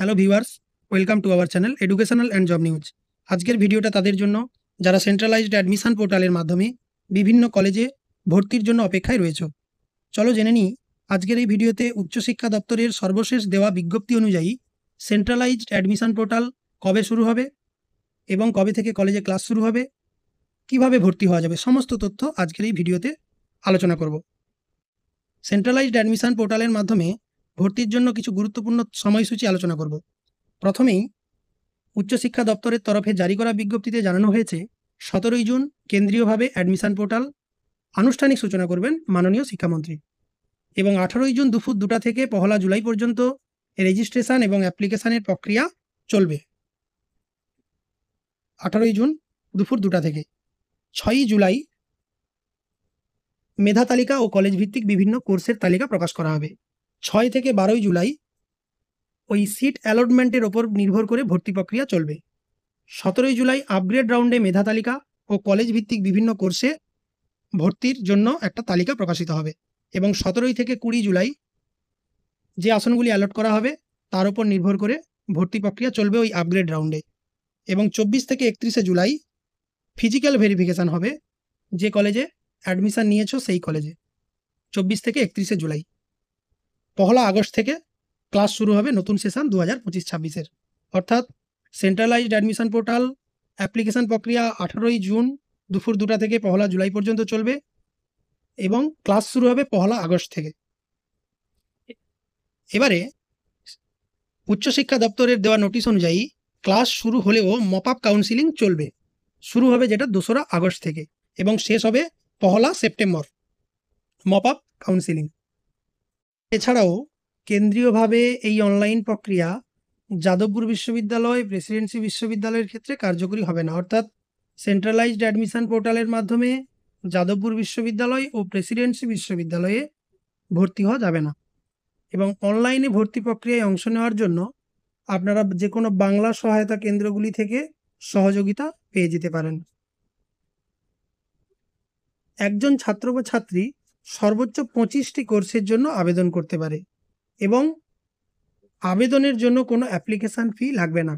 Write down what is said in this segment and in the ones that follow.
Hello viewers, welcome to our channel educational and job news. আজকের ভিডিওটা তাদের জন্য যারা সেন্ট্রালাইজড অ্যাডমিশন পোর্টালের মাধ্যমে বিভিন্ন কলেজে ভর্তির জন্য অপেক্ষায় রয়েছে। চলো জেনে নিই আজকের এই ভিডিওতে উচ্চশিক্ষা দপ্তরের সর্বশেষ দেওয়া বিজ্ঞপ্তি অনুযায়ী সেন্ট্রালাইজড অ্যাডমিশন পোর্টাল কবে শুরু হবে এবং কবে থেকে কলেজে ক্লাস শুরু হবে, কিভাবে ভর্তি হওয়া যাবে, সমস্ত তথ্য আজকের এই ভিডিওতে আলোচনা করব। সেন্ট্রালাইজড অ্যাডমিশন পোর্টালের মাধ্যমে ভর্তির জন্য কিছু গুরুত্বপূর্ণ সময়সূচি আলোচনা করব। প্রথমেই উচ্চশিক্ষা দপ্তরের তরফে জারি করা বিজ্ঞপ্তিতে জানানো হয়েছে 17ই জুন কেন্দ্রীয়ভাবে অ্যাডমিশন পোর্টাল আনুষ্ঠানিক সূচনা করবেন মাননীয় শিক্ষামন্ত্রী, এবং 18ই জুন দুপুর 2টা থেকে 1 জুলাই পর্যন্ত রেজিস্ট্রেশন এবং অ্যাপ্লিকেশনের প্রক্রিয়া চলবে। 18ই জুন দুপুর 2টা থেকে 6ই জুলাই মেধা তালিকা ও কলেজ ভিত্তিক বিভিন্ন কোর্সের তালিকা প্রকাশ করা হবে। 6 থেকে 12ই জুলাই ওই সিট অ্যালটমেন্টের ওপর নির্ভর করে ভর্তি প্রক্রিয়া চলবে। 17ই জুলাই আপগ্রেড রাউন্ডে মেধা তালিকা ও কলেজ ভিত্তিক বিভিন্ন কোর্সে ভর্তির জন্য একটা তালিকা প্রকাশিত হবে, এবং 17ই থেকে 20 জুলাই যে আসনগুলি অ্যালট করা হবে তার উপর নির্ভর করে ভর্তি প্রক্রিয়া চলবে ওই আপগ্রেড রাউন্ডে, এবং 24 থেকে 31শে জুলাই ফিজিক্যাল ভেরিফিকেশান হবে যে কলেজে অ্যাডমিশান নিয়েছো সেই কলেজে। 24 থেকে 31শে জুলাই 1 আগস্ট থেকে ক্লাস শুরু হবে নতুন সেশন 2025-26-এর। অর্থাৎ সেন্ট্রালাইজড অ্যাডমিশন পোর্টাল অ্যাপ্লিকেশন প্রক্রিয়া 18ই জুন দুপুর 2টা থেকে 1 জুলাই পর্যন্ত চলবে, এবং ক্লাস শুরু হবে 1 আগস্ট থেকে। এবারে উচ্চশিক্ষা দপ্তরের দেওয়া নোটিশ অনুযায়ী ক্লাস শুরু হলেও মপ আপ কাউন্সিলিং চলবে। শুরু হবে যেটা 2রা আগস্ট থেকে এবং শেষ হবে 1 সেপ্টেম্বর মপ আপ কাউন্সিলিং। এছাড়াও কেন্দ্রীয়ভাবে এই অনলাইন প্রক্রিয়া যাদবপুর বিশ্ববিদ্যালয়, প্রেসিডেন্সি বিশ্ববিদ্যালয়ের ক্ষেত্রে কার্যকরী হবে না। অর্থাৎ সেন্ট্রালাইজড অ্যাডমিশন পোর্টালের মাধ্যমে যাদবপুর বিশ্ববিদ্যালয় ও প্রেসিডেন্সি বিশ্ববিদ্যালয়ে ভর্তি হওয়া যাবে না, এবং অনলাইনে ভর্তি প্রক্রিয়ায় অংশ নেওয়ার জন্য আপনারা যে কোনো বাংলা সহায়তা কেন্দ্রগুলি থেকে সহযোগিতা পেয়ে যেতে পারেন। একজন ছাত্র বা ছাত্রী সর্বোচ্চ 25টি কোর্সের জন্য আবেদন করতে পারে, এবং আবেদনের জন্য কোনো অ্যাপ্লিকেশান ফি লাগবে না।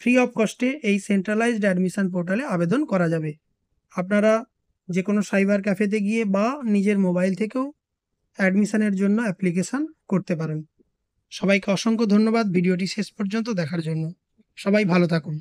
ফ্রি অফ কস্টে এই সেন্ট্রালাইজড অ্যাডমিশন পোর্টালে আবেদন করা যাবে। আপনারা যে কোনো সাইবার ক্যাফেতে গিয়ে বা নিজের মোবাইল থেকেও অ্যাডমিশনের জন্য অ্যাপ্লিকেশান করতে পারেন। সবাইকে অসংখ্য ধন্যবাদ ভিডিওটি শেষ পর্যন্ত দেখার জন্য। সবাই ভালো থাকুন।